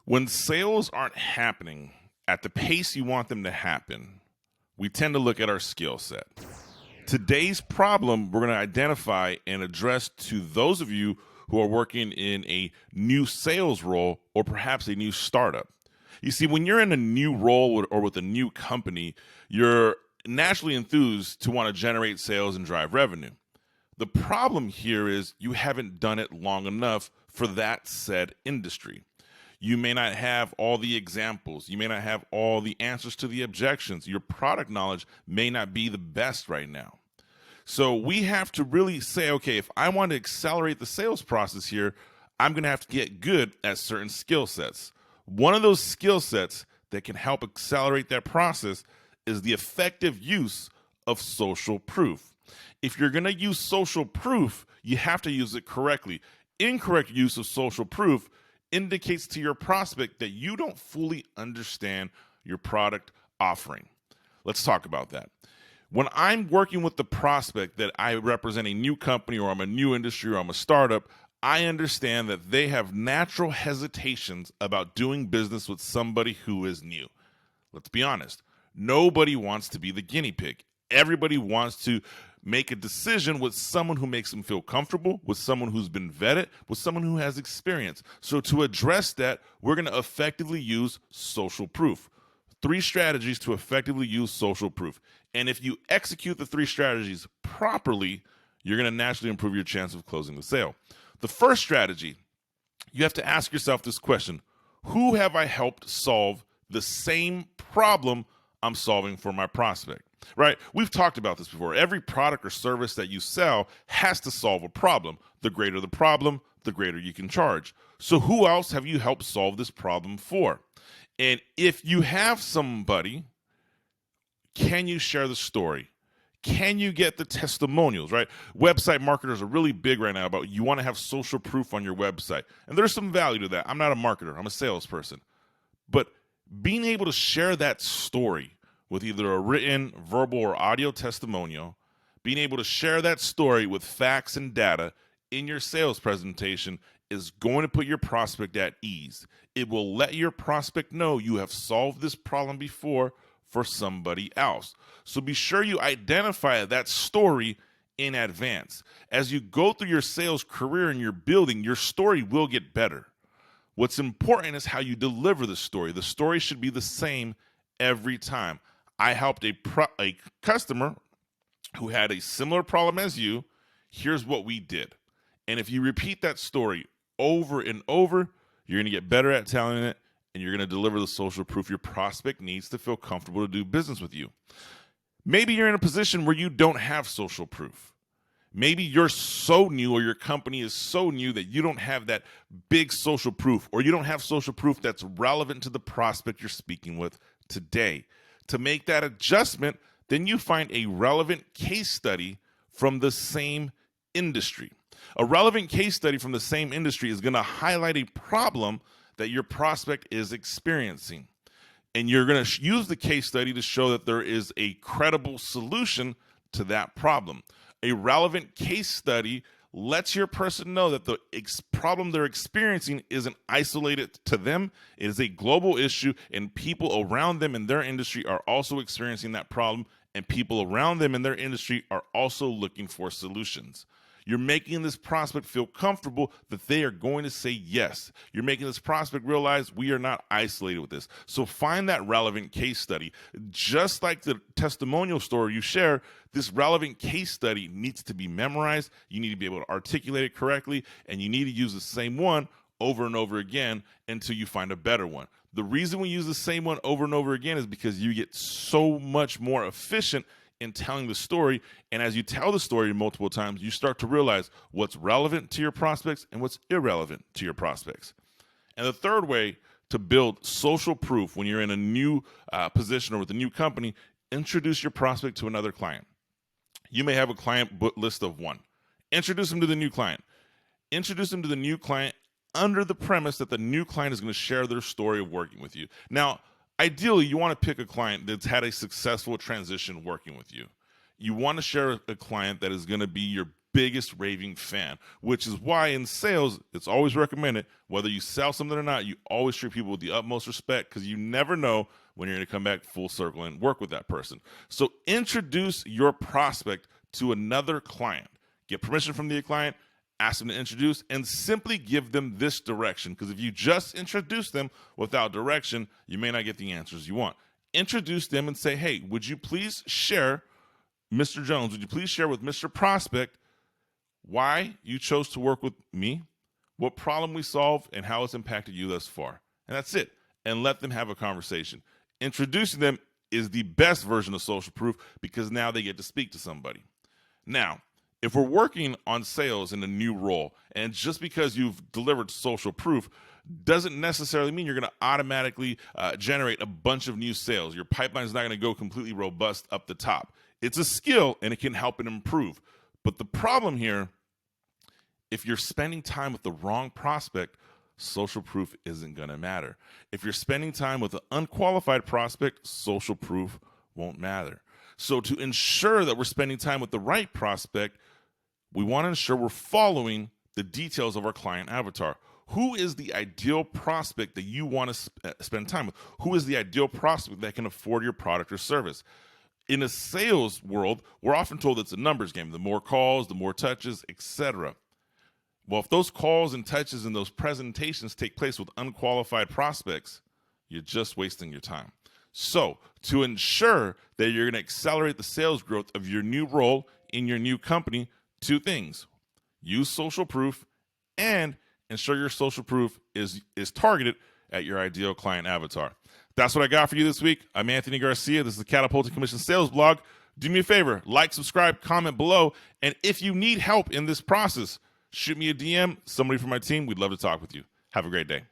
When sales aren't happening at the pace you want them to happen, we tend to look at our skill set. Today's problem we're going to identify and address to those of you who are working in a new sales role or perhaps a new startup. You see, when you're in a new role or with a new company, you're naturally enthused to want to generate sales and drive revenue. The problem here is you haven't done it long enough for that said industry. You may not have all the examples. You may not have all the answers to the objections. Your product knowledge may not be the best right now. So we have to really say, okay, if I want to accelerate the sales process here, I'm going to have to get good at certain skill sets. One of those skill sets that can help accelerate that process is the effective use of social proof. If you're going to use social proof, you have to use it correctly. Incorrect use of social proof indicates to your prospect that you don't fully understand your product offering. Let's talk about that. When I'm working with the prospect that I represent a new company or I'm a new industry or I'm a startup, I understand that they have natural hesitations about doing business with somebody who is new. Let's be honest. Nobody wants to be the guinea pig. Everybody wants to make a decision with someone who makes them feel comfortable, with someone who's been vetted, with someone who has experience. So to address that, we're going to effectively use social proof. 3 strategies to effectively use social proof. And if you execute the 3 strategies properly, you're going to naturally improve your chance of closing the sale. The first strategy, you have to ask yourself this question: who have I helped solve the same problem I'm solving for my prospect? Right? We've talked about this before. Every product or service that you sell has to solve a problem. The greater the problem, the greater you can charge. So who else have you helped solve this problem for? And if you have somebody, can you share the story? Can you get the testimonials, right? Website marketers are really big right now about you want to have social proof on your website. And there's some value to that. I'm not a marketer. I'm a salesperson. But being able to share that story with either a written, verbal, or audio testimonial, being able to share that story with facts and data in your sales presentation is going to put your prospect at ease. It will let your prospect know you have solved this problem before for somebody else. So be sure you identify that story in advance. As you go through your sales career and you're building, your story will get better. What's important is how you deliver the story. The story should be the same every time. I helped a customer who had a similar problem as you. Here's what we did. And if you repeat that story over and over, you're going to get better at telling it, and you're going to deliver the social proof your prospect needs to feel comfortable to do business with you. Maybe you're in a position where you don't have social proof. Maybe you're so new, or your company is so new that you don't have that big social proof, or you don't have social proof that's relevant to the prospect you're speaking with today. To make that adjustment, then you find a relevant case study from the same industry. A relevant case study from the same industry is going to highlight a problem that your prospect is experiencing. And you're going to use the case study to show that there is a credible solution to that problem. A relevant case study lets your person know that the problem they're experiencing isn't isolated to them. It is a global issue, and people around them in their industry are also experiencing that problem, and people around them in their industry are also looking for solutions. You're making this prospect feel comfortable that they are going to say yes. You're making this prospect realize we are not isolated with this. So find that relevant case study. Just like the testimonial story you share, this relevant case study needs to be memorized. You need to be able to articulate it correctly, and you need to use the same one over and over again until you find a better one. The reason we use the same one over and over again is because you get so much more efficient in telling the story. And as you tell the story multiple times, you start to realize what's relevant to your prospects and what's irrelevant to your prospects. And the third way to build social proof when you're in a new position or with a new company, introduce your prospect to another client. You may have a client list of 1. Introduce them to the new client. Introduce them to the new client under the premise that the new client is going to share their story of working with you. Now, ideally, you want to pick a client that's had a successful transition working with you. You want to share a client that is going to be your biggest raving fan, which is why in sales, it's always recommended, whether you sell something or not, you always treat people with the utmost respect because you never know when you're going to come back full circle and work with that person. So introduce your prospect to another client. Get permission from the client, ask them to introduce, and simply give them this direction. Because if you just introduce them without direction, you may not get the answers you want. Introduce them and say, hey, would you please share, Mr. Jones, would you please share with Mr. Prospect why you chose to work with me, what problem we solved, and how it's impacted you thus far? And that's it. And let them have a conversation. Introducing them is the best version of social proof because now they get to speak to somebody. Now, if we're working on sales in a new role, and just because you've delivered social proof doesn't necessarily mean you're going to automatically generate a bunch of new sales. Your pipeline is not going to go completely robust up the top. It's a skill, and it can help it improve. But the problem here, if you're spending time with the wrong prospect, social proof isn't going to matter. If you're spending time with an unqualified prospect, social proof won't matter. So to ensure that we're spending time with the right prospect, we want to ensure we're following the details of our client avatar. Who is the ideal prospect that you want to spend time with? Who is the ideal prospect that can afford your product or service? In a sales world, we're often told it's a numbers game. The more calls, the more touches, etc. Well, if those calls and touches and those presentations take place with unqualified prospects, you're just wasting your time. So to ensure that you're going to accelerate the sales growth of your new role in your new company, two things: use social proof and ensure your social proof is targeted at your ideal client avatar. That's what I got for you this week. I'm Anthony Garcia. This is the Catapulting Commission Sales Blog. Do me a favor, like, subscribe, comment below. And if you need help in this process, shoot me a DM, somebody from my team. We'd love to talk with you. Have a great day.